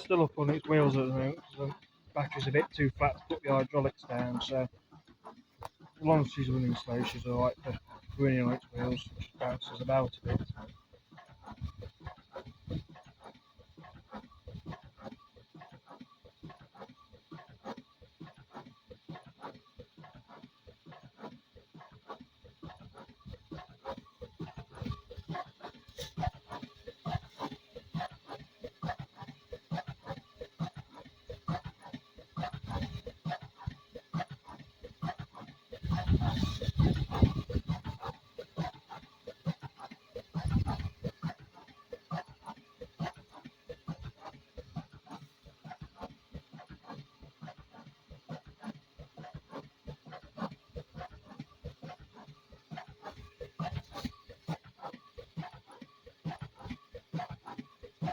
still up on its wheels at the moment because the battery's a bit too flat to put the hydraulics down. So as long as she's running slow, she's alright for running on its wheels. She bounces about a bit.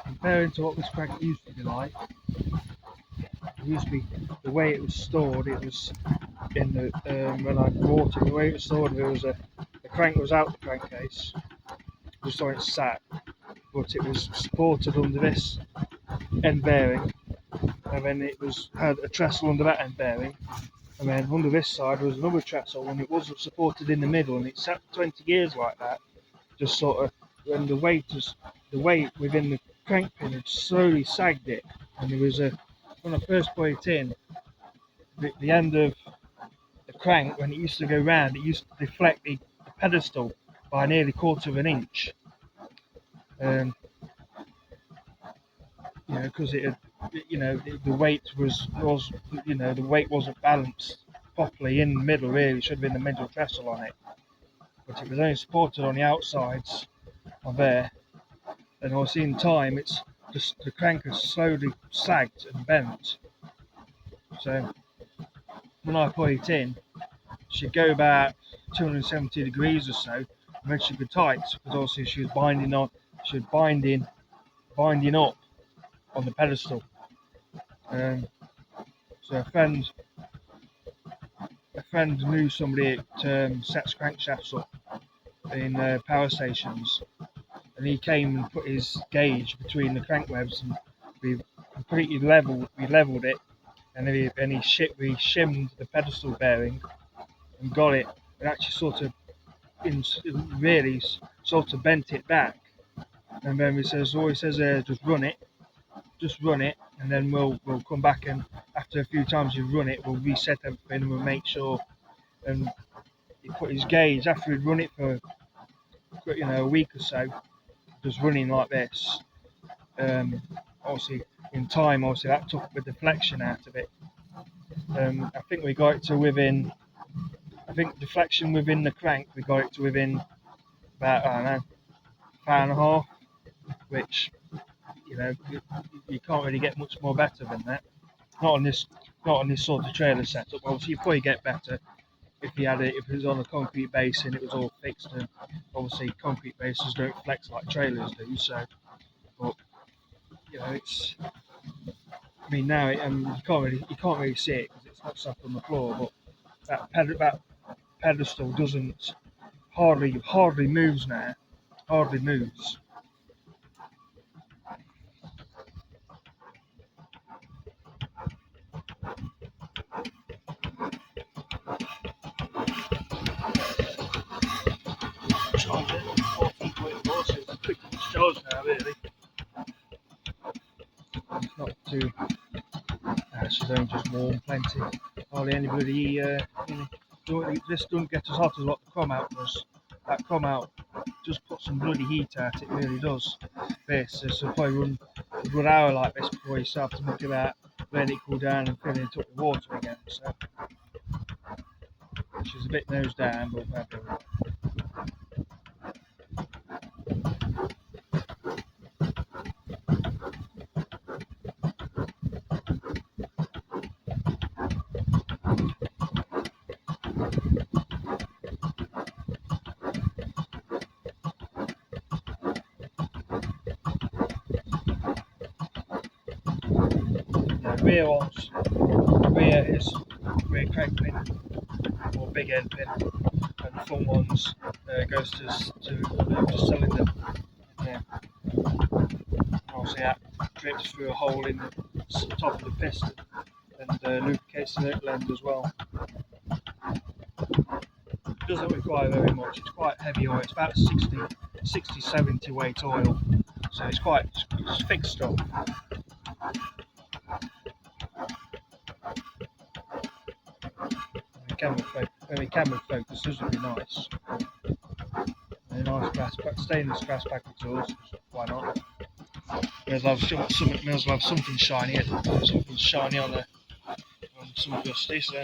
Comparing to what this crank used to be like, it used to be the way it was stored. It was in the when I bought it, the way it was stored, there was the crank was out the crankcase, just on its sat, but it was supported under this end bearing, and then it was had a trestle under that end bearing, and then under this side was another trestle, and it wasn't supported in the middle, and it sat for 20 years like that, just sort of when the weight within the crank pin had slowly sagged it, and there was when I first put it in, the end of the crank, when it used to go round, it used to deflect the pedestal by nearly 1/4 of an inch. Because the weight was the weight wasn't balanced properly in the middle. Really, it should have been the middle trestle on it, but it was only supported on the outsides of there. And obviously, in time, it's just the crank has slowly sagged and bent. So when I put it in, she'd go about 270 degrees or so, and then she'd be tight because obviously she was binding up on the pedestal. So a friend knew somebody that sets crankshafts up in power stations, and he came and put his gauge between the crank webs, and we completely leveled it, and then we shimmed the pedestal bearing and got it, and actually really sort of bent it back. And then he says just run it, and then we'll come back, and after a few times you run it, we'll reset everything and we'll make sure. And he put his gauge after he'd run it for a week or so, just running like this. Obviously, in time, that took the deflection out of it. I think we got it to within. I think deflection within the crank, we got it to within about, I don't know, hour and a half, which you can't really get much more better than that. Not on this sort of trailer setup. Obviously, you probably get better if it was on a concrete base and it was all fixed. And obviously, concrete bases don't flex like trailers do. So, but it's. I mean, now you can't really see it because it's not stuck on the floor. But that pedestal doesn't hardly moves now. Hardly moves. Shows now, really. It's not too. She's only just warm, plenty. Hardly anybody. This doesn't get as hot as what the crumb out does. That crumb out just puts some bloody heat out. It really does. This will probably run a good hour like this before you start to muck about letting it cool down and filling it up with water again. So she's a bit nose down, but we'll be alright. Rear crank pin or big end pin, and the front ones goes to cylinder. Yeah. obviously that drips through a hole in the top of the piston and lubricates the little end as well. It doesn't require very much. It's quite heavy oil. It's about 60 70 weight oil, so it's thick stuff. When the camera focuses, would be nice. And a nice stainless glass pack of tools. Why not? May as well have something shiny on some gusty. So